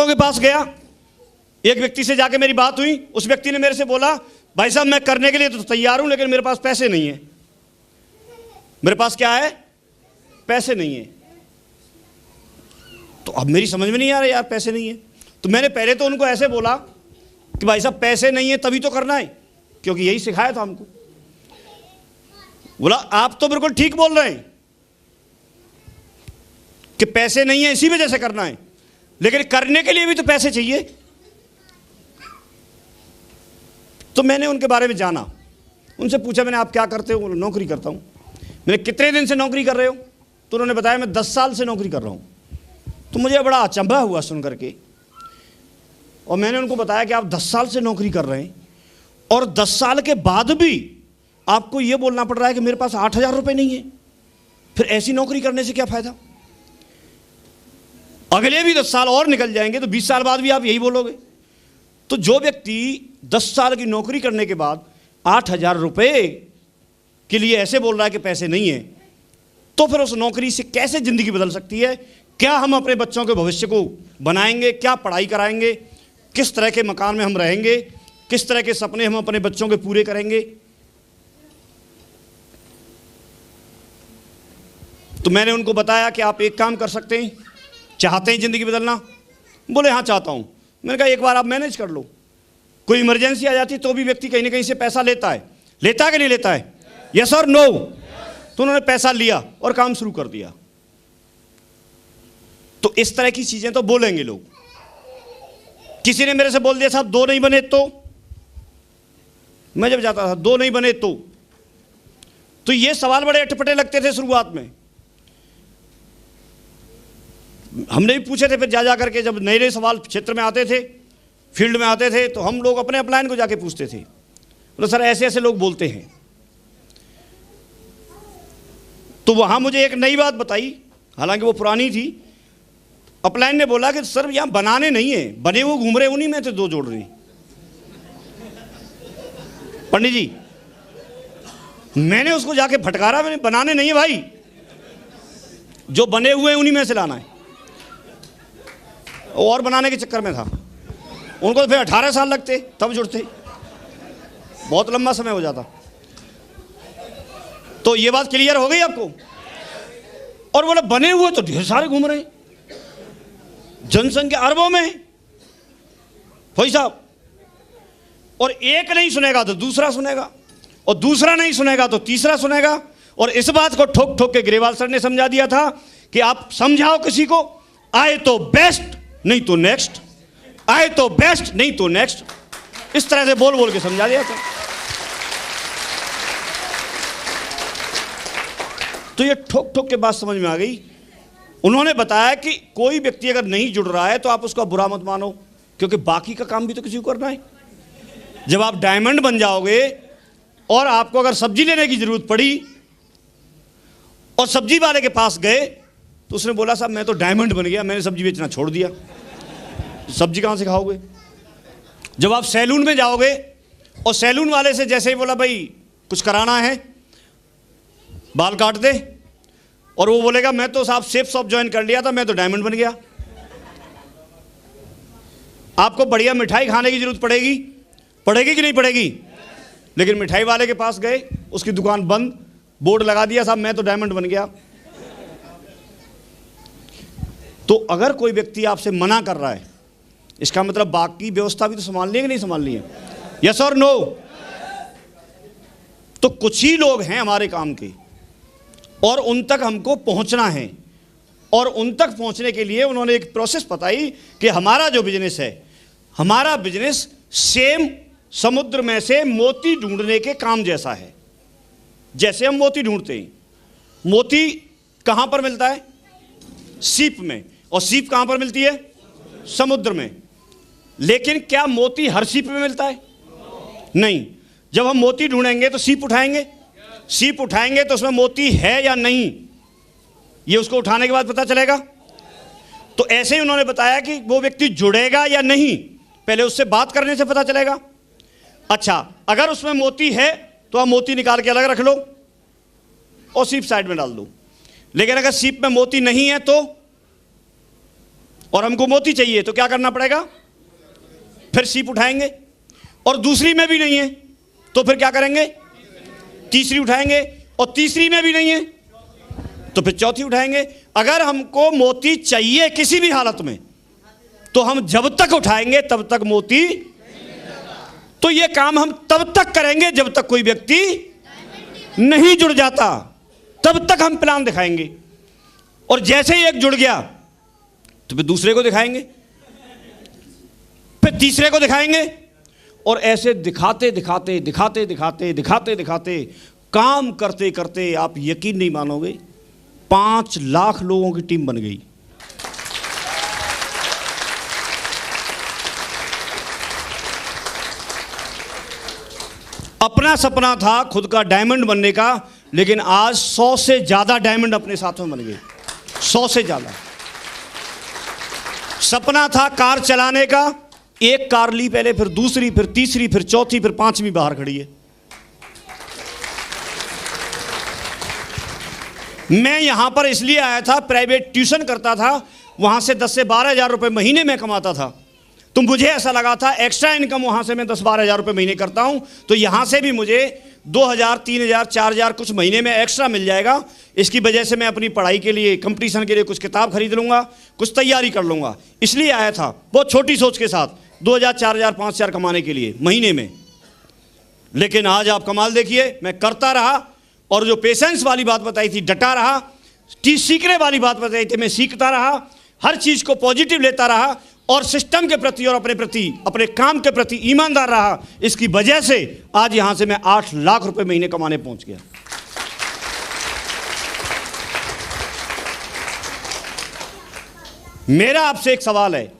लोगों के पास गया, एक व्यक्ति से जाके मेरी बात हुई, उस व्यक्ति ने मेरे से बोला भाई साहब मैं करने के लिए तो तैयार हूं लेकिन मेरे पास पैसे नहीं है। मेरे पास क्या है? पैसे नहीं है। तो अब मेरी समझ में नहीं आ रहा यार, पैसे नहीं है। तो मैंने पहले तो उनको ऐसे बोला कि भाई साहब पैसे नहीं है तभी तो करना है, क्योंकि यही सिखाया था हमको। बोला आप तो बिल्कुल ठीक बोल रहे हैं कि पैसे नहीं है इसी वजह से करना है, लेकिन करने के लिए भी तो पैसे चाहिए। तो मैंने उनके बारे में जाना, उनसे पूछा मैंने आप क्या करते हो? नौकरी करता हूं। मैंने कितने दिन से नौकरी कर रहे हो? तो उन्होंने बताया मैं 10 साल से नौकरी कर रहा हूं। तो मुझे बड़ा अचंभा हुआ सुन करके, और मैंने उनको बताया कि आप 10 साल से नौकरी कर रहे हैं और 10 साल के बाद भी आपको यह बोलना पड़ रहा है कि मेरे पास 8,000 रुपये नहीं है, फिर ऐसी नौकरी करने से क्या फायदा? अगले भी 10 साल और निकल जाएंगे तो 20 साल बाद भी आप यही बोलोगे। तो जो व्यक्ति 10 साल की नौकरी करने के बाद 8,000 रुपये के लिए ऐसे बोल रहा है कि पैसे नहीं है, तो फिर उस नौकरी से कैसे जिंदगी बदल सकती है? क्या हम अपने बच्चों के भविष्य को बनाएंगे? क्या पढ़ाई कराएंगे? किस तरह के मकान में हम रहेंगे? किस तरह के सपने हम अपने बच्चों के पूरे करेंगे? तो मैंने उनको बताया कि आप एक काम कर सकते हैं, चाहते हैं जिंदगी बदलना? बोले हाँ चाहता हूं। मैंने कहा एक बार आप मैनेज कर लो, कोई इमरजेंसी आ जाती तो भी व्यक्ति कहीं ना कहीं से पैसा लेता है कि नहीं लेता है? यस और नो? तो उन्होंने पैसा लिया और काम शुरू कर दिया। तो इस तरह की चीजें तो बोलेंगे लोग। किसी ने मेरे से बोल दिया साहब 2 नहीं बने तो, मैं जब जाता था 2 नहीं बने तो ये सवाल बड़े अटपटे लगते थे शुरुआत में। हमने भी पूछे थे, फिर जा करके जब नए नए सवाल क्षेत्र में आते थे, फील्ड में आते थे, तो हम लोग अपने अपलाइन को जाके पूछते थे, तो सर ऐसे ऐसे लोग बोलते हैं। तो वहां मुझे एक नई बात बताई, हालांकि वो पुरानी थी। अपलाइन ने बोला कि सर यहां बनाने नहीं है, बने हुए घूम रहे, उन्हीं में से 2 जोड़ रहे। पंडित जी, मैंने उसको जाके फटकारा, मैंने बनाने नहीं है भाई, जो बने हुए उन्हीं में से लाना है। और बनाने के चक्कर में था, उनको तो फिर 18 साल लगते तब जुड़ते, बहुत लंबा समय हो जाता। तो ये बात क्लियर हो गई आपको? और बोले बने हुए तो ढेर सारे घूम रहे हैं, जनसंख्या अरबों में भाई साहब। और एक नहीं सुनेगा तो दूसरा सुनेगा, और दूसरा नहीं सुनेगा तो तीसरा सुनेगा। और इस बात को ठोक ठोक के ग्रेवाल सर ने समझा दिया था कि आप समझाओ किसी को, आए तो बेस्ट नहीं तो नेक्स्ट, आए तो बेस्ट नहीं तो नेक्स्ट। इस तरह से बोल बोल के समझा दिया था। तो ये ठोक ठोक के बात समझ में आ गई। उन्होंने बताया कि कोई व्यक्ति अगर नहीं जुड़ रहा है तो आप उसका बुरा मत मानो, क्योंकि बाकी का काम भी तो किसी को करना है। जब आप डायमंड बन जाओगे और आपको अगर सब्जी लेने की जरूरत पड़ी और सब्जी वाले के पास गए तो उसने बोला साहब मैं तो डायमंड बन गया, मैंने सब्जी बेचना छोड़ दिया, सब्जी कहां से खाओगे? जब आप सैलून में जाओगे और सैलून वाले से जैसे ही बोला भाई कुछ कराना है, बाल काट दे, और वो बोलेगा मैं तो साहब शेफ शॉप ज्वाइन कर लिया था, मैं तो डायमंड बन गया। आपको बढ़िया मिठाई खाने की जरूरत पड़ेगी कि नहीं पड़ेगी? लेकिन मिठाई वाले के पास गए, उसकी दुकान बंद, बोर्ड लगा दिया साहब मैं तो डायमंड बन गया। तो अगर कोई व्यक्ति आपसे मना कर रहा है, इसका मतलब बाकी व्यवस्था भी तो संभालनी है कि नहीं संभालनी है? यस और नो? तो कुछ ही लोग हैं हमारे काम के, और उन तक हमको पहुंचना है, और उन तक पहुंचने के लिए उन्होंने एक प्रोसेस बताई कि हमारा जो बिजनेस है, हमारा बिजनेस सेम समुद्र में से मोती ढूंढने के काम जैसा है। जैसे हम मोती ढूंढते हैं, मोती कहां पर मिलता है? सीप में। और सीप कहां पर मिलती है? समुद्र में। लेकिन क्या मोती हर सीप में मिलता है? नहीं। जब हम मोती ढूंढेंगे तो सीप उठाएंगे, सीप उठाएंगे तो उसमें मोती है या नहीं, ये उसको उठाने के बाद पता चलेगा। तो ऐसे ही उन्होंने बताया कि वो व्यक्ति जुड़ेगा या नहीं, पहले उससे बात करने से पता चलेगा। अच्छा, अगर उसमें मोती है तो आप मोती निकाल के अलग रख लो और सीप साइड में डाल दो। लेकिन अगर सीप में मोती नहीं है तो और हमको मोती चाहिए तो क्या करना पड़ेगा? फिर सीप उठाएंगे। और दूसरी में भी नहीं है तो फिर क्या करेंगे? तीसरी उठाएंगे। और तीसरी में भी नहीं है तो फिर चौथी उठाएंगे। अगर हमको मोती चाहिए किसी भी हालत में तो हम जब तक उठाएंगे तब तक मोती, तो ये काम हम तब तक करेंगे जब तक कोई व्यक्ति नहीं जुड़ जाता, तब तक हम प्लान दिखाएंगे। और जैसे ही एक जुड़ गया तो फिर दूसरे को दिखाएंगे, फिर तीसरे को दिखाएंगे, और ऐसे दिखाते दिखाते दिखाते दिखाते दिखाते दिखाते काम करते करते आप यकीन नहीं मानोगे 5 लाख लोगों की टीम बन गई। अपना सपना था खुद का डायमंड बनने का, लेकिन आज 100 से ज्यादा डायमंड अपने साथ में बन गए। 100 से ज्यादा। सपना था कार चलाने का, एक कार ली पहले, फिर दूसरी, फिर तीसरी, फिर चौथी, फिर 5वीं बाहर खड़ी है। मैं यहां पर इसलिए आया था, प्राइवेट ट्यूशन करता था, वहां से 10 से 12 हजार रुपए महीने में कमाता था। तो मुझे ऐसा लगा था एक्स्ट्रा इनकम वहां से मैं 10-12 हजार रुपए महीने करता हूं तो यहां से भी मुझे 2000, 3000, 4000 कुछ महीने में एक्स्ट्रा मिल जाएगा। इसकी वजह से मैं अपनी पढ़ाई के लिए, कंपटीशन के लिए कुछ किताब खरीद लूंगा, कुछ तैयारी कर लूंगा। इसलिए आया था बहुत छोटी सोच के साथ, 2000, 4000, 5000 कमाने के लिए महीने में। लेकिन आज आप कमाल देखिए, मैं करता रहा, और जो पेशेंस वाली बात बताई थी डटा रहा, सीखने वाली बात बताई थी मैं सीखता रहा, हर चीज को पॉजिटिव लेता रहा, और सिस्टम के प्रति और अपने प्रति, अपने काम के प्रति ईमानदार रहा। इसकी वजह से आज यहां से मैं 8 लाख रुपए महीने कमाने पहुंच गया। मेरा आपसे एक सवाल है,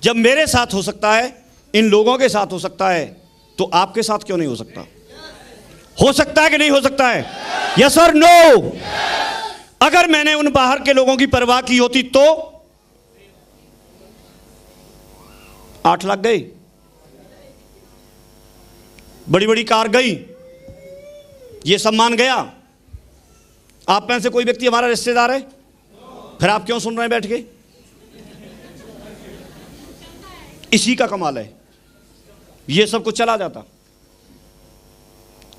जब मेरे साथ हो सकता है, इन लोगों के साथ हो सकता है, तो आपके साथ क्यों नहीं हो सकता? हो सकता है कि नहीं हो सकता है? यस और नो? अगर मैंने उन बाहर के लोगों की परवाह की होती तो 8 लाख गए, बड़ी बड़ी कार गई, ये सम्मान गया। आप में से कोई व्यक्ति हमारा रिश्तेदार है? फिर आप क्यों सुन रहे हैं बैठ के? इसी का कमाल है, ये सब कुछ चला जाता।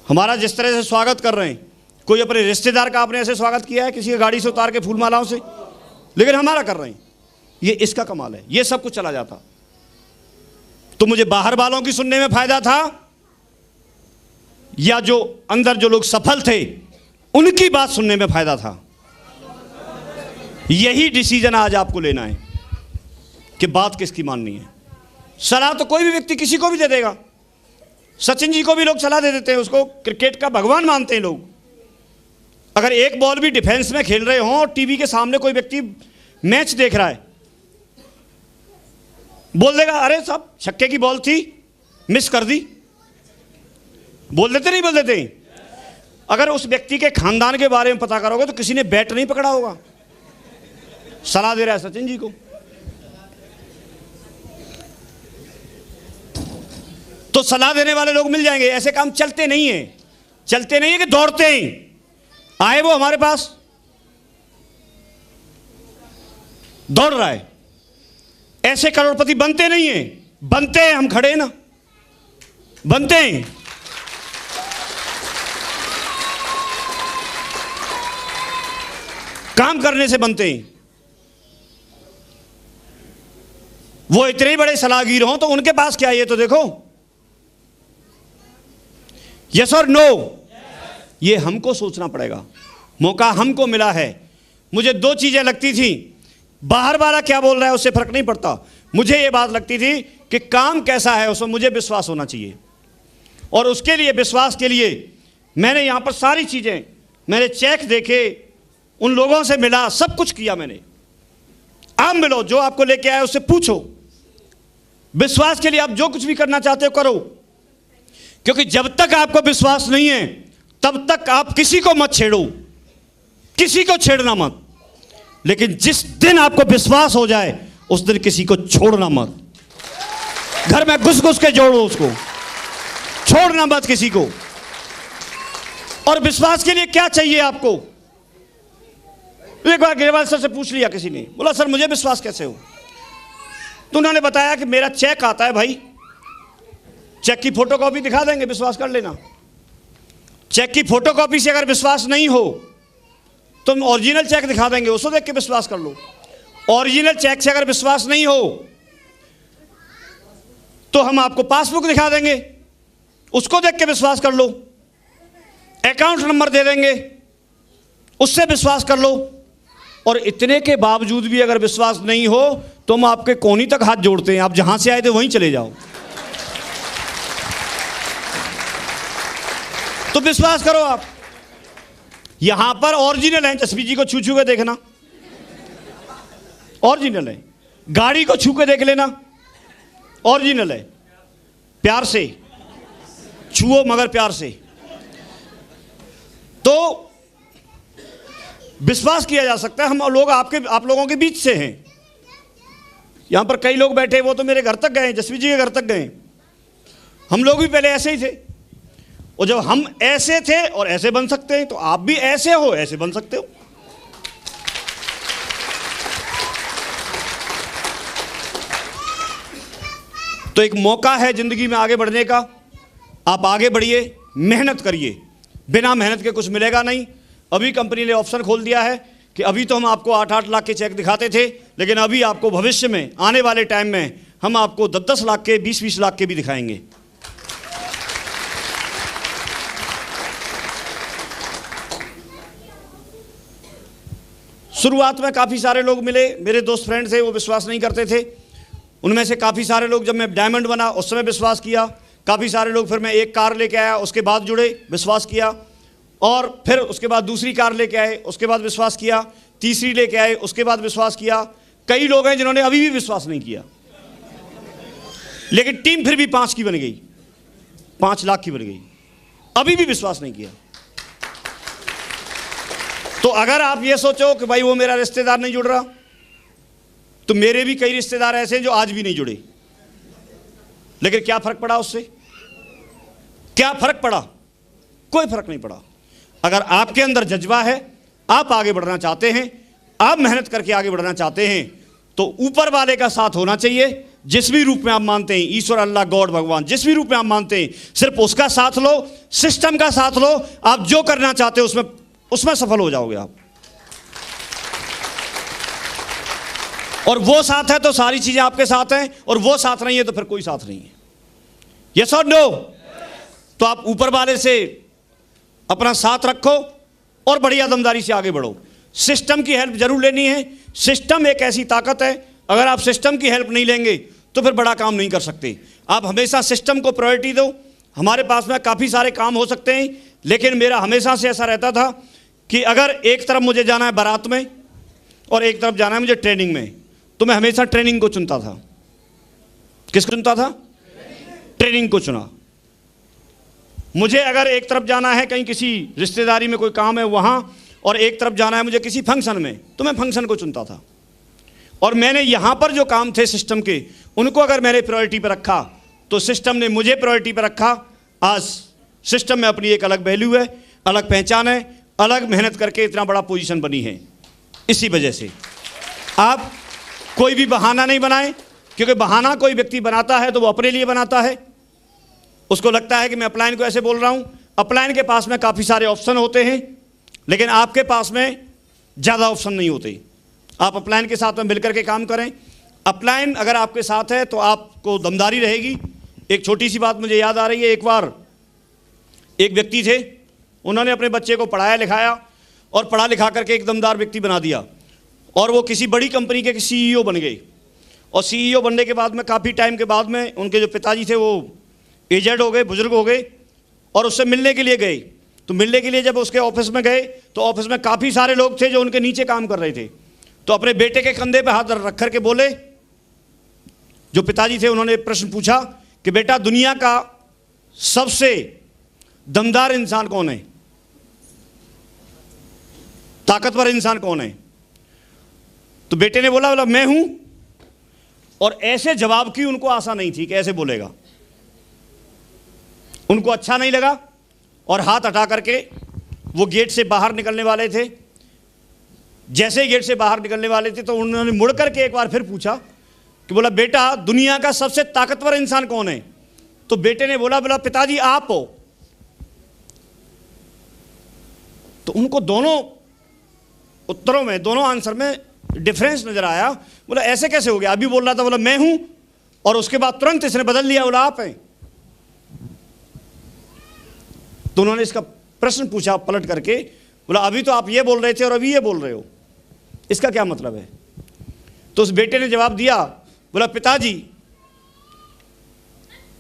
हमारा जिस तरह से स्वागत कर रहे हैं, कोई अपने रिश्तेदार का आपने ऐसे स्वागत किया है किसी की गाड़ी से उतार के फूल मालाओं से? लेकिन हमारा कर रहे हैं, ये इसका कमाल है। ये सब कुछ चला जाता तो मुझे बाहर वालों की सुनने में फायदा था, या जो अंदर जो लोग सफल थे उनकी बात सुनने में फायदा था? यही डिसीजन आज आपको लेना है कि बात किसकी माननी है। सलाह तो कोई भी व्यक्ति किसी को भी दे देगा। सचिन जी को भी लोग सलाह दे देते हैं, उसको क्रिकेट का भगवान मानते हैं लोग। अगर एक बॉल भी डिफेंस में खेल रहे हो और टीवी के सामने कोई व्यक्ति मैच देख रहा है, बोल देगा अरे साहब छक्के की बॉल थी, मिस कर दी। बोल देते नहीं बोल देते? अगर उस व्यक्ति के खानदान के बारे में पता करोगे तो किसी ने बैट नहीं पकड़ा होगा, सलाह दे रहा है सचिन जी को। तो सलाह देने वाले लोग मिल जाएंगे। ऐसे काम चलते नहीं है, चलते नहीं है कि दौड़ते हैं। आए वो हमारे पास, दौड़ रहा है। ऐसे करोड़पति बनते नहीं हैं, बनते हैं हम खड़े ना, बनते हैं। काम करने से बनते हैं। वो इतने बड़े सलाहगीर हों तो उनके पास क्या है ये तो देखो। यस और नो? ये हमको सोचना पड़ेगा। मौका हमको मिला है। मुझे 2 चीजें लगती थी, बाहर वाला क्या बोल रहा है उससे फर्क नहीं पड़ता। मुझे ये बात लगती थी कि काम कैसा है उसमें मुझे विश्वास होना चाहिए, और उसके लिए, विश्वास के लिए मैंने यहां पर सारी चीजें, मैंने चेक देखे, उन लोगों से मिला, सब कुछ किया मैंने। आप मिलो, जो आपको लेके आए उससे पूछो। विश्वास के लिए आप जो कुछ भी करना चाहते हो करो, क्योंकि जब तक आपको विश्वास नहीं है तब तक आप किसी को मत छेड़ो, किसी को छेड़ना मत। लेकिन जिस दिन आपको विश्वास हो जाए उस दिन किसी को छोड़ना मत। घर में घुस घुस के जोड़ो उसको, छोड़ना मत किसी को। और विश्वास के लिए क्या चाहिए आपको? एक बार ग्रेवाल सर से पूछ लिया किसी ने, बोला सर मुझे विश्वास कैसे हो? तो उन्होंने बताया कि मेरा चेक आता है भाई, चेक की फोटोकॉपी दिखा देंगे, विश्वास कर लेना। चेक की फोटोकॉपी से अगर विश्वास नहीं हो तो हम ओरिजिनल चेक दिखा देंगे, उसको देख के विश्वास कर लो। ओरिजिनल चेक से अगर विश्वास नहीं हो तो हम आपको पासबुक दिखा देंगे, उसको देख के विश्वास कर लो। अकाउंट नंबर दे देंगे, उससे विश्वास कर लो। और इतने के बावजूद भी अगर विश्वास नहीं हो तो हम आपके कोनी तक हाथ जोड़ते हैं, आप जहां से आए थे वहीं चले जाओ। तो विश्वास करो आप। यहां पर ओरिजिनल है, जसवीर जी को छू छू के देखना, ओरिजिनल है। गाड़ी को छू के देख लेना, ओरिजिनल है। प्यार से छुओ, मगर प्यार से। तो विश्वास किया जा सकता है। हम लोग आप लोगों के बीच से हैं। यहां पर कई लोग बैठे, वो तो मेरे घर तक गए, जसवीर जी के घर तक गए। हम लोग भी पहले ऐसे ही थे, और जब हम ऐसे थे और ऐसे बन सकते हैं तो आप भी ऐसे हो, ऐसे बन सकते हो। तो एक मौका है जिंदगी में आगे बढ़ने का। आप आगे बढ़िए, मेहनत करिए। बिना मेहनत के कुछ मिलेगा नहीं। अभी कंपनी ने ऑप्शन खोल दिया है कि अभी तो हम आपको 8-8 लाख के चेक दिखाते थे, लेकिन अभी आपको भविष्य में आने वाले टाइम में हम आपको 10-10 लाख के, 20-20 लाख के भी दिखाएंगे। शुरुआत में काफ़ी सारे लोग मिले, मेरे दोस्त फ्रेंड थे, वो विश्वास नहीं करते थे। उनमें से काफ़ी सारे लोग, जब मैं डायमंड बना उस समय विश्वास किया। काफ़ी सारे लोग, फिर मैं एक कार लेके आया उसके बाद जुड़े, विश्वास किया। और फिर उसके बाद दूसरी कार लेके आए, उसके बाद विश्वास किया। तीसरी लेके आए, उसके बाद विश्वास किया। कई लोग हैं जिन्होंने अभी भी विश्वास नहीं किया, लेकिन टीम फिर भी 5 की बन गई, 5 लाख की बन गई, अभी भी विश्वास नहीं किया। तो अगर आप ये सोचो कि भाई वो मेरा रिश्तेदार नहीं जुड़ रहा, तो मेरे भी कई रिश्तेदार ऐसे हैं जो आज भी नहीं जुड़े, लेकिन क्या फर्क पड़ा उससे? क्या फर्क पड़ा? कोई फर्क नहीं पड़ा। अगर आपके अंदर जज्बा है, आप आगे बढ़ना चाहते हैं, आप मेहनत करके आगे बढ़ना चाहते हैं, तो ऊपर वाले का साथ होना चाहिए। जिस भी रूप में आप मानते हैं, ईश्वर, अल्लाह, गॉड, भगवान, जिस भी रूप में आप मानते हैं, सिर्फ उसका साथ लो, सिस्टम का साथ लो। आप जो करना चाहते हो उसमें सफल हो जाओगे आप। और वो साथ है तो सारी चीजें आपके साथ हैं, और वो साथ नहीं है तो फिर कोई साथ नहीं है। यस और नो? तो आप ऊपर वाले से अपना साथ रखो और बढ़िया दमदारी से आगे बढ़ो। सिस्टम की हेल्प जरूर लेनी है। सिस्टम एक ऐसी ताकत है, अगर आप सिस्टम की हेल्प नहीं लेंगे तो फिर बड़ा काम नहीं कर सकते। आप हमेशा सिस्टम को प्रायोरिटी दो। हमारे पास में काफ़ी सारे काम हो सकते हैं, लेकिन मेरा हमेशा से ऐसा रहता था कि अगर एक तरफ मुझे जाना है बारात में और एक तरफ जाना है मुझे ट्रेनिंग में, तो मैं हमेशा ट्रेनिंग को चुनता था। किसको चुनता था? ट्रेनिंग को चुना। मुझे अगर एक तरफ जाना है, कहीं किसी रिश्तेदारी में कोई काम है वहाँ, और एक तरफ जाना है मुझे किसी फंक्शन में, तो मैं फंक्शन को चुनता था। और मैंने यहाँ पर जो काम थे सिस्टम के, उनको अगर मैंने प्रायोरिटी पर रखा तो सिस्टम ने मुझे प्रायोरिटी पर रखा। आज सिस्टम में अपनी एक अलग वैल्यू है, अलग पहचान है, अलग मेहनत करके इतना बड़ा पोजीशन बनी है। इसी वजह से आप कोई भी बहाना नहीं बनाएं, क्योंकि बहाना कोई व्यक्ति बनाता है तो वो अपने लिए बनाता है। उसको लगता है कि मैं अपलाइन को ऐसे बोल रहा हूँ। अपलाइन के पास में काफ़ी सारे ऑप्शन होते हैं, लेकिन आपके पास में ज़्यादा ऑप्शन नहीं होते। आप अपलाइन के साथ में मिलकर के काम करें। अपलाइन अगर आपके साथ है तो आपको दमदारी रहेगी। एक छोटी सी बात मुझे याद आ रही है। एक बार एक व्यक्ति थे, उन्होंने अपने बच्चे को पढ़ाया लिखाया और पढ़ा लिखा करके एक दमदार व्यक्ति बना दिया, और वो किसी बड़ी कंपनी के CEO बन गए। और CEO बनने के बाद में काफ़ी टाइम के बाद में उनके जो पिताजी थे वो एजेड हो गए, बुजुर्ग हो गए, और उससे मिलने के लिए गए। तो मिलने के लिए जब उसके ऑफिस में गए तो ऑफिस में काफ़ी सारे लोग थे जो उनके नीचे काम कर रहे थे। तो अपने बेटे के कंधे पे हाथ रख कर के बोले, जो पिताजी थे उन्होंने प्रश्न पूछा कि बेटा, दुनिया का सबसे दमदार इंसान कौन है, ताकतवर इंसान कौन है? तो बेटे ने बोला मैं हूं। और ऐसे जवाब की उनको आशा नहीं थी कि ऐसे बोलेगा। उनको अच्छा नहीं लगा और हाथ हटा करके वो गेट से बाहर निकलने वाले थे। जैसे ही गेट से बाहर निकलने वाले थे तो उन्होंने मुड़ करके एक बार फिर पूछा कि बोला बेटा दुनिया का सबसे ताकतवर इंसान कौन है? तो बेटे ने बोला पिताजी आप हो। तो उनको दोनों उत्तरों में, दोनों आंसर में डिफरेंस नजर आया। बोला ऐसे कैसे हो गया? अभी बोल रहा था बोला मैं हूं, और उसके बाद तुरंत इसने बदल लिया, बोला आप हैं। तो उन्होंने इसका प्रश्न पूछा पलट करके, बोला अभी तो आप ये बोल रहे थे और अभी ये बोल रहे हो, इसका क्या मतलब है? तो उस बेटे ने जवाब दिया, बोला पिताजी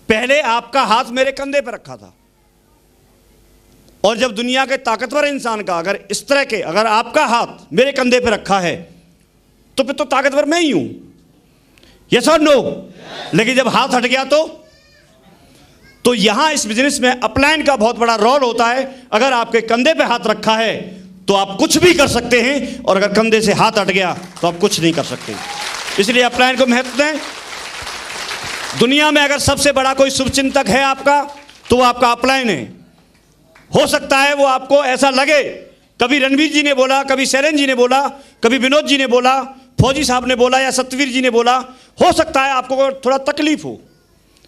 पहले आपका हाथ मेरे कंधे पर रखा था, और जब दुनिया के ताकतवर इंसान का अगर इस तरह के अगर आपका हाथ मेरे कंधे पर रखा है तो फिर तो ताकतवर मैं ही हूं। यस और नो? लेकिन जब हाथ हट गया तो यहां इस बिजनेस में अपलाइन का बहुत बड़ा रोल होता है। अगर आपके कंधे पे हाथ रखा है तो आप कुछ भी कर सकते हैं, और अगर कंधे से हाथ हट गया तो आप कुछ नहीं कर सकते। इसलिए अपलाइन को महत्व दें। दुनिया में अगर सबसे बड़ा कोई शुभचिंतक है आपका, तो वो आपका अपलाइन है। हो सकता है वो आपको ऐसा लगे, कभी रणवीर जी ने बोला, कभी शैलेंद्र जी ने बोला, कभी विनोद जी ने बोला, फौजी साहब ने बोला, या सतवीर जी ने बोला, हो सकता है आपको थोड़ा तकलीफ हो,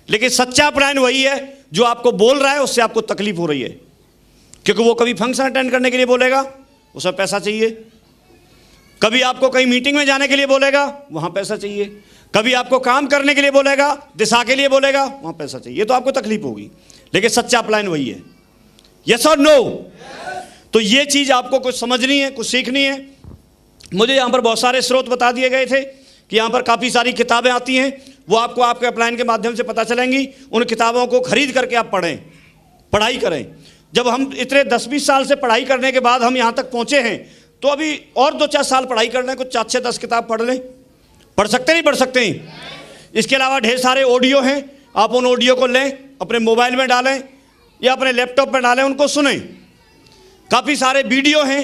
लेकिन सच्चा अपलाइन वही है जो आपको बोल रहा है उससे आपको तकलीफ हो रही है। क्योंकि वो कभी फंक्शन अटेंड करने के लिए बोलेगा, उसे पैसा चाहिए। कभी आपको कहीं मीटिंग में जाने के लिए बोलेगा, वहां पैसा चाहिए। कभी आपको काम करने के लिए बोलेगा, दिशा के लिए बोलेगा, वहां पैसा चाहिए। तो आपको तकलीफ होगी, लेकिन सच्चा अपलाइन वही है। यस और नो? तो ये चीज आपको कुछ समझनी है, कुछ सीखनी है। मुझे यहाँ पर बहुत सारे स्रोत बता दिए गए थे कि यहाँ पर काफ़ी सारी किताबें आती हैं, वो आपको आपके अपलाइन के माध्यम से पता चलेंगी। उन किताबों को खरीद करके आप पढ़ें, पढ़ाई करें। जब हम इतने 10-20 साल से पढ़ाई करने के बाद हम यहाँ तक पहुँचे हैं, तो अभी और 2-4 साल पढ़ाई कर लें, कुछ 4-6-10 किताब पढ़ लें। पढ़ सकते नहीं? पढ़ सकते हैं। इसके अलावा ढेर सारे ऑडियो हैं, आप उन ऑडियो को लें, अपने मोबाइल में डालें या अपने लैपटॉप में डालें, उनको सुनें। काफ़ी सारे वीडियो हैं,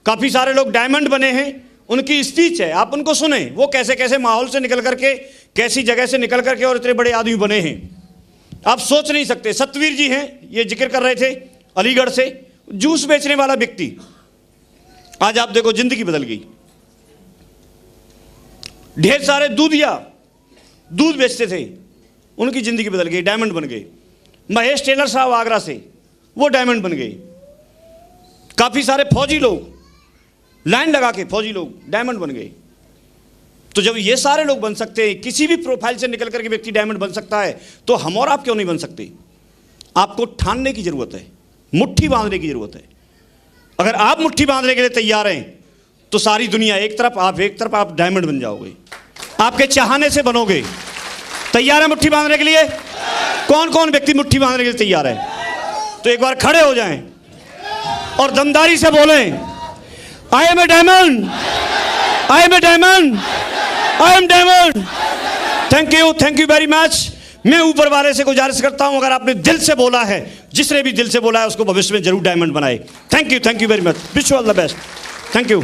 काफ़ी सारे लोग डायमंड बने हैं, उनकी स्पीच है, आप उनको सुने, वो कैसे कैसे माहौल से निकल करके, कैसी जगह से निकल करके और इतने बड़े आदमी बने हैं, आप सोच नहीं सकते। सतवीर जी हैं, ये जिक्र कर रहे थे अलीगढ़ से, जूस बेचने वाला व्यक्ति, आज आप देखो जिंदगी बदल गई। ढेर सारे दूध बेचते थे, उनकी जिंदगी बदल गई, डायमंड बन गए। महेश टेलर साहब आगरा से, वो डायमंड बन गए। काफ़ी सारे फौजी लोग, लाइन लगा के फौजी लोग डायमंड बन गए। तो जब ये सारे लोग बन सकते हैं, किसी भी प्रोफाइल से निकल करके व्यक्ति डायमंड बन सकता है, तो हम और आप क्यों नहीं बन सकते? आपको ठानने की जरूरत है, मुट्ठी बांधने की जरूरत है। अगर आप मुट्ठी बांधने के लिए तैयार हैं तो सारी दुनिया एक तरफ, आप एक तरफ, आप डायमंड बन जाओगे। आपके चाहने से बनोगे। तैयार है मुट्ठी बांधने के लिए? कौन कौन व्यक्ति मुट्ठी बांधने के लिए तैयार है? तो एक बार खड़े हो जाएं और दमदारी से बोलें, I am a diamond. I am a diamond. I am diamond. Thank you very much. मैं ऊपर वाले से गुजारिश करता हूं, अगर आपने दिल से बोला है, जिसने भी दिल से बोला है, उसको भविष्य में जरूर डायमंड बनाए। Thank you very much. Wish you all the best. Thank you.